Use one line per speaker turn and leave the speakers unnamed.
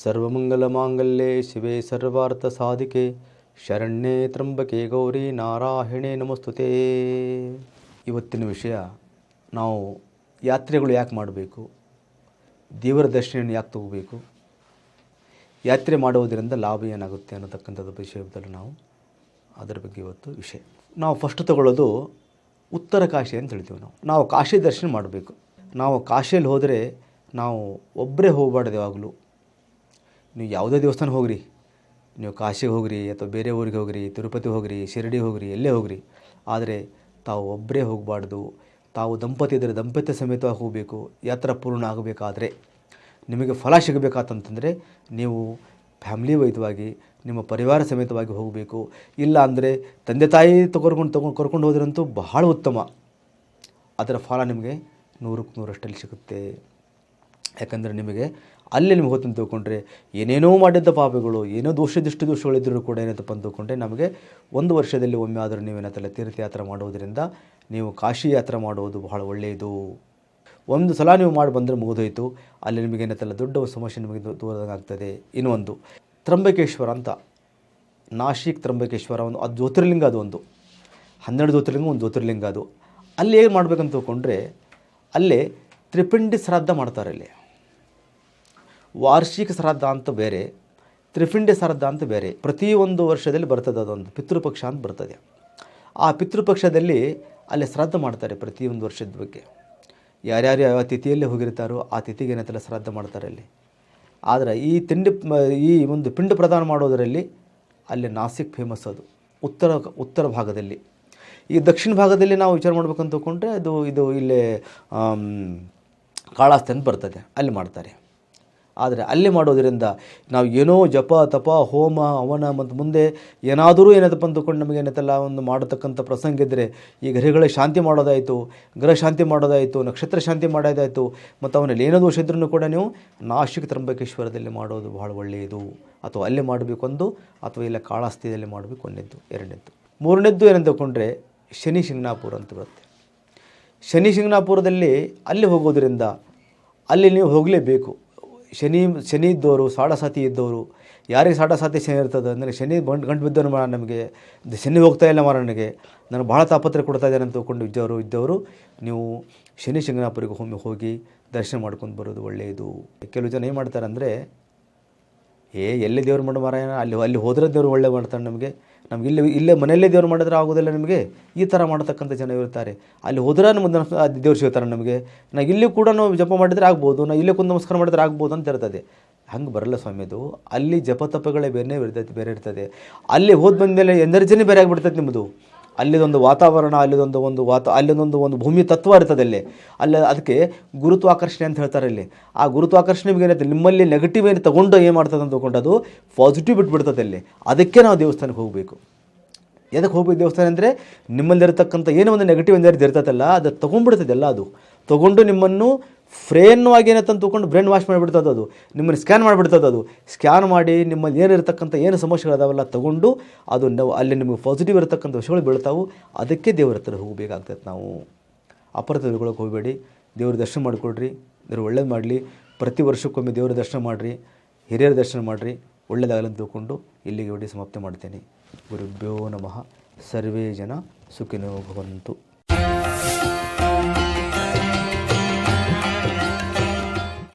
ಸರ್ವಮಂಗಲಮಾಂಗಲ್ಯೆ ಶಿವೆ ಸರ್ವಾರ್ಥಸಾಧಿಕೆ ಶರಣ್ಯೇ ತ್ರ್ಯಂಬಕೆ ಗೌರಿ ನಾರಾಯಣೇ ನಮಸ್ತುತೇ. ಇವತ್ತಿನ ವಿಷಯ, ನಾವು ಯಾತ್ರೆಗಳು ಯಾಕೆ ಮಾಡಬೇಕು, ದೇವರ ದರ್ಶನ ಯಾಕೆ ತಗೋಬೇಕು, ಯಾತ್ರೆ ಮಾಡುವುದರಿಂದ ಲಾಭ ಏನಾಗುತ್ತೆ ಅನ್ನೋತಕ್ಕಂಥದ್ದು ವಿಷಯದಲ್ಲಿ ನಾವು ಅದರ ಬಗ್ಗೆ ಇವತ್ತು ವಿಷಯ. ನಾವು ಫಸ್ಟ್ ತಗೊಳ್ಳೋದು ಉತ್ತರ ಕಾಶಿ ಅಂತ ಹೇಳ್ತೀವಿ. ನಾವು ಕಾಶಿ ದರ್ಶನ ಮಾಡಬೇಕು. ನಾವು ಕಾಶಿಯಲ್ಲಿ ಹೋದರೆ ನಾವು ಒಬ್ಬರೇ ಹೋಗಬಾರ್ದು. ಯಾವಾಗಲೂ ನೀವು ಯಾವುದೇ ದೇವಸ್ಥಾನ ಹೋಗ್ರಿ, ನೀವು ಕಾಶಿಗೆ ಹೋಗ್ರಿ ಅಥವಾ ಬೇರೆ ಊರಿಗೆ ಹೋಗ್ರಿ, ತಿರುಪತಿ ಹೋಗ್ರಿ, ಶಿರಡಿ ಹೋಗ್ರಿ, ಎಲ್ಲೇ ಹೋಗ್ರಿ, ಆದರೆ ತಾವು ಒಬ್ಬರೇ ಹೋಗಬಾರ್ದು. ತಾವು ದಂಪತಿ ಇದ್ದರೆ ದಂಪತ್ಯ ಸಮೇತವಾಗಿ ಹೋಗಬೇಕು. ಯಾತ್ರಾ ಪೂರ್ಣ ಆಗಬೇಕಾದ್ರೆ, ನಿಮಗೆ ಫಲ ಸಿಗಬೇಕಂತಂದರೆ ನೀವು ಫ್ಯಾಮಿಲಿ ವೈದ್ಯವಾಗಿ ನಿಮ್ಮ ಪರಿವಾರ ಸಮೇತವಾಗಿ ಹೋಗಬೇಕು. ಇಲ್ಲ ಅಂದರೆ ತಂದೆ ತಾಯಿ ಕರ್ಕೊಂಡು ಹೋದ್ರಂತೂ ಬಹಳ ಉತ್ತಮ. ಅದರ ಫಲ ನಿಮಗೆ 100ಕ್ಕೆ 100ರಷ್ಟಲ್ಲಿ ಸಿಗುತ್ತೆ. ಯಾಕಂದರೆ ನಿಮಗೆ ಅಲ್ಲಿ ನಿಮಗೆ ಹೊತ್ತು ತಿಳ್ಕೊಂಡ್ರೆ ಏನೇನೋ ಮಾಡಿದ್ದ ಪಾಪಗಳು, ಏನೋ ದೋಷಗಳಿದ್ದರೂ ಕೂಡ ಏನಂತಪ್ಪ ಅಂದುಕೊಂಡ್ರೆ ನಮಗೆ 1 ವರ್ಷದಲ್ಲಿ ಒಮ್ಮೆ ಆದರೂ ನೀವೇನಂತಲ್ಲ ತೀರ್ಥಯಾತ್ರೆ ಮಾಡುವುದರಿಂದ ನೀವು ಕಾಶಿ ಯಾತ್ರೆ ಮಾಡುವುದು ಬಹಳ ಒಳ್ಳೆಯದು. ಒಂದು ಸಲ ನೀವು ಮಾಡಿ ಬಂದರೆ ಮುಗಿದೋಯ್ತು. ಅಲ್ಲಿ ನಿಮಗೇನಂತಲ್ಲ ದೊಡ್ಡ ಸಮಸ್ಯೆ ನಿಮಗೆ ದೂರದಾಗ್ತದೆ. ಇನ್ನೊಂದು ತ್ರಂಬಕೇಶ್ವರ ಅಂತ, ನಾಶಿಕ್ ತ್ರಂಬಕೇಶ್ವರ, ಅದು ಜ್ಯೋತಿರ್ಲಿಂಗ. ಅದು ಒಂದು 12 ಜ್ಯೋತಿರ್ಲಿಂಗ ಒಂದು ಜ್ಯೋತಿರ್ಲಿಂಗ. ಅದು ಅಲ್ಲಿ ಏನು ಮಾಡಬೇಕಂತ ತಿಳ್ಕೊಂಡ್ರೆ, ಅಲ್ಲೇ ತ್ರಿಪಿಂಡಿ ಶ್ರಾದ್ದ ಮಾಡ್ತಾರೆ. ಅಲ್ಲಿ ವಾರ್ಷಿಕ ಶ್ರಾದ್ದ ಅಂತ ಬೇರೆ, ತ್ರಿಪಿಂಡಿ ಶ್ರಾದ್ದ ಅಂತ ಬೇರೆ. ಪ್ರತಿ 1 ವರ್ಷದಲ್ಲಿ ಬರ್ತದೆ. ಅದೊಂದು ಪಿತೃಪಕ್ಷ ಅಂತ ಬರ್ತದೆ. ಆ ಪಿತೃಪಕ್ಷದಲ್ಲಿ ಅಲ್ಲಿ ಶ್ರಾದ್ದ ಮಾಡ್ತಾರೆ ಪ್ರತಿ 1 ವರ್ಷದ ಬಗ್ಗೆ. ಯಾರ್ಯಾರು ಯಾವ ತಿಥಿಯಲ್ಲಿ ಹೋಗಿರ್ತಾರೋ ಆ ತಿಥಿಗೆ ಏನಂತೆಲ್ಲ ಶ್ರಾದ್ದ ಮಾಡ್ತಾರೆ ಅಲ್ಲಿ. ಆದರೆ ಈ ಒಂದು ಪಿಂಡ ಪ್ರದಾನ ಮಾಡೋದರಲ್ಲಿ ಅಲ್ಲಿ ನಾಸಿಕ್ ಫೇಮಸ್. ಅದು ಉತ್ತರ ಭಾಗದಲ್ಲಿ. ಈ ದಕ್ಷಿಣ ಭಾಗದಲ್ಲಿ ನಾವು ವಿಚಾರ ಮಾಡ್ಬೇಕಂತ ತಿಳ್ಕೊಂಡ್ರೆ ಇದು ಇಲ್ಲೇ ಕಾಳಾಸ್ತಿ ಅಂತ ಬರ್ತದೆ, ಅಲ್ಲಿ ಮಾಡ್ತಾರೆ. ಆದರೆ ಅಲ್ಲಿ ಮಾಡೋದರಿಂದ ನಾವು ಏನೋ ಜಪ ತಪ ಹೋಮ ಹವನ ಮತ್ತು ಮುಂದೆ ಏನಾದರೂ ಏನದಪ್ಪ ಅಂದುಕೊಂಡು ನಮಗೆ ಏನತ್ತಲ್ಲ ಒಂದು ಮಾಡತಕ್ಕಂಥ ಪ್ರಸಂಗ ಇದ್ದರೆ, ಈ ಗ್ರಹಗಳ ಶಾಂತಿ ಮಾಡೋದಾಯಿತು, ಗ್ರಹ ಶಾಂತಿ ಮಾಡೋದಾಯಿತು, ನಕ್ಷತ್ರ ಶಾಂತಿ ಮಾಡೋದಾಯಿತು, ಮತ್ತು ಅವನಲ್ಲಿ ಏನೋ ದೋಷ ಇದ್ರೂ ಕೂಡ ನೀವು ನಾಶಿಕ ತ್ರಂಬಕೇಶ್ವರದಲ್ಲಿ ಮಾಡೋದು ಬಹಳ ಒಳ್ಳೆಯದು. ಅಥವಾ ಅಲ್ಲಿ ಮಾಡಬೇಕೊಂದು, ಅಥವಾ ಇಲ್ಲ ಕಾಳಾಸ್ತಿಯಲ್ಲಿ ಮಾಡಬೇಕು. 1ನೇದ್ದು. 2ನೇದ್ದು. 3ನೇದ್ದು ಏನಂತ ತಿಳ್ಕೊಂಡ್ರೆ ಶನಿ ಶಿಂಗಣಾಪುರ ಅಂತ ಬರುತ್ತೆ. ಶನಿ ಶಿಂಗಣಾಪುರದಲ್ಲಿ ಅಲ್ಲಿ ಹೋಗೋದರಿಂದ ಅಲ್ಲಿ ನೀವು ಹೋಗಲೇಬೇಕು. ಶನಿ ಇದ್ದವರು, ಸಾಡಸಾತಿ ಇದ್ದವರು, ಯಾರಿಗೆ ಸಾಡಸಾತಿ ಶನಿ ಇರ್ತದೆ ಅಂದರೆ ಶನಿ ಗಂಟು ಬಿದ್ದವನು ನಮಗೆ ಶನಿ ಹೋಗ್ತಾ ಇಲ್ಲ ನನಗೆ ಭಾಳ ತಾಪತ್ರೆ ಕೊಡ್ತಾ ಇದ್ದಾನೆ ಅಂತ ತಿಳ್ಕೊಂಡು ಇದ್ದವರು ನೀವು ಶನಿ ಶಿಂಗಣಾಪುರಿಗೆ ಹೋಗಿ ದರ್ಶನ ಮಾಡ್ಕೊಂಡು ಬರೋದು ಒಳ್ಳೆಯದು. ಕೆಲವು ಜನ ಏನು ಮಾಡ್ತಾರೆ ಅಂದರೆ, ಎಲ್ಲಿ ದೇವ್ರು ಮಾಡೋ ಮಾರಾಯಣ, ಅಲ್ಲಿ ಹೋದ್ರೆ ದೇವ್ರು ಒಳ್ಳೆ ಮಾಡ್ತಾನೆ, ನಮಗೆ ಇಲ್ಲೇ ಮನೆಯಲ್ಲೇ ದೇವ್ರು ಮಾಡಿದ್ರೆ ಆಗೋದಿಲ್ಲ ನಿಮಗೆ, ಈ ಥರ ಮಾಡತಕ್ಕಂಥ ಜನ ಇರ್ತಾರೆ. ಅಲ್ಲಿ ಹೋದ್ರೆ ನಮಗೆ ದೇವ್ರು ಸಿಗ್ತಾರೆ ನಮಗೆ, ಇಲ್ಲಿ ಕೂಡ ನಾವು ಜಪ ಮಾಡಿದರೆ ಆಗ್ಬೋದು, ಇಲ್ಲೇ ಕುಂದು ನಮಸ್ಕಾರ ಮಾಡಿದ್ರೆ ಆಗ್ಬೋದು ಅಂತ ಇರ್ತದೆ. ಹಂಗೆ ಬರಲ್ಲ ಸ್ವಾಮಿದು. ಅಲ್ಲಿ ಜಪ ತಪಗಳೇ ಬೇರೆ ಇರ್ತದೆ. ಅಲ್ಲಿ ಹೋದ ಬಂದಮೇಲೆ ಎನರ್ಜಿನೇ ಬೇರೆ ಆಗಿಬಿಡ್ತದೆ ನಿಮ್ಮದು. ಅಲ್ಲಿದೊಂದು ವಾತಾವರಣ, ಅಲ್ಲಿದೊಂದು ಭೂಮಿ ತತ್ವ ಇರ್ತದೆ ಅಲ್ಲಿ ಅದಕ್ಕೆ ಗುರುತ್ವಾಕರ್ಷಣೆ ಅಂತ ಹೇಳ್ತಾರೆ. ಅಲ್ಲಿ ಆ ಗುರುತ್ವಾಕರ್ಷಣೆ ಏನೈತೆ, ನಿಮ್ಮಲ್ಲಿ ನೆಗೆಟಿವ್ ಏನು ತೊಗೊಂಡು ಏನು ಮಾಡ್ತದೆ ಅಂತ ತೊಗೊಂಡು ಅದು ಪಾಸಿಟಿವ್ ಬಿಟ್ಬಿಡ್ತದೆ ಅಲ್ಲಿ. ಅದಕ್ಕೆ ನಾವು ದೇವಸ್ಥಾನಕ್ಕೆ ಹೋಗಬೇಕು. ಎದಕ್ಕೆ ಹೋಗ್ಬೇಕು ದೇವಸ್ಥಾನ ಅಂದರೆ, ನಿಮ್ಮಲ್ಲಿರ್ತಕ್ಕಂಥ ಏನೋ ಒಂದು ನೆಗೆಟಿವ್ ಎನರ್ಜಿ ಇರ್ತದಲ್ಲ, ಅದು ತೊಗೊಂಡ್ಬಿಡ್ತದೆ ಎಲ್ಲ. ಅದು ತೊಗೊಂಡು ನಿಮ್ಮನ್ನು ಫ್ರೇನ್ವಾಗಿ ಏನಂತ ತೊಗೊಂಡು ಬ್ರೈನ್ ವಾಶ್ ಮಾಡಿಬಿಡ್ತದೆ. ಅದು ನಿಮ್ಮನ್ನು ಸ್ಕ್ಯಾನ್ ಮಾಡಿಬಿಡ್ತದೆ. ಅದು ಸ್ಕ್ಯಾನ್ ಮಾಡಿ ನಿಮ್ಮಲ್ಲಿ ಏನಿರ್ತಕ್ಕಂಥ ಏನು ಸಮಸ್ಯೆಗಳದಾವೆಲ್ಲ ತೊಗೊಂಡು ಅದು ಅಲ್ಲಿ ನಿಮಗೆ ಪಾಸಿಟಿವ್ ಇರತಕ್ಕಂಥ ವಿಷಯಗಳು ಬೀಳ್ತಾವೆ. ಅದಕ್ಕೆ ದೇವರ ಹತ್ರ ಹೋಗಬೇಕಾಗ್ತದೆ. ನಾವು ಅಪರ ತಿಳ್ಕೊಳಕ್ಕೆ ಹೋಗಬೇಡಿ. ದೇವ್ರ ದರ್ಶನ ಮಾಡಿಕೊಡ್ರಿ, ದೇವ್ರು ಒಳ್ಳೇದು ಮಾಡಲಿ. ಪ್ರತಿ ವರ್ಷಕ್ಕೊಮ್ಮೆ ದೇವರ ದರ್ಶನ ಮಾಡಿರಿ, ಹಿರಿಯರ ದರ್ಶನ ಮಾಡಿರಿ, ಒಳ್ಳೆಯದಾಗಲಿ ಅಂತ ತಿಳ್ಕೊಂಡು ಇಲ್ಲಿಗೆ ಸಮಾಪ್ತಿ ಮಾಡ್ತೇನೆ. ಗುರುಭ್ಯೋ ನಮಃ. ಸರ್ವೇ ಜನ ಸುಖಿನೋ ಭವಂತು.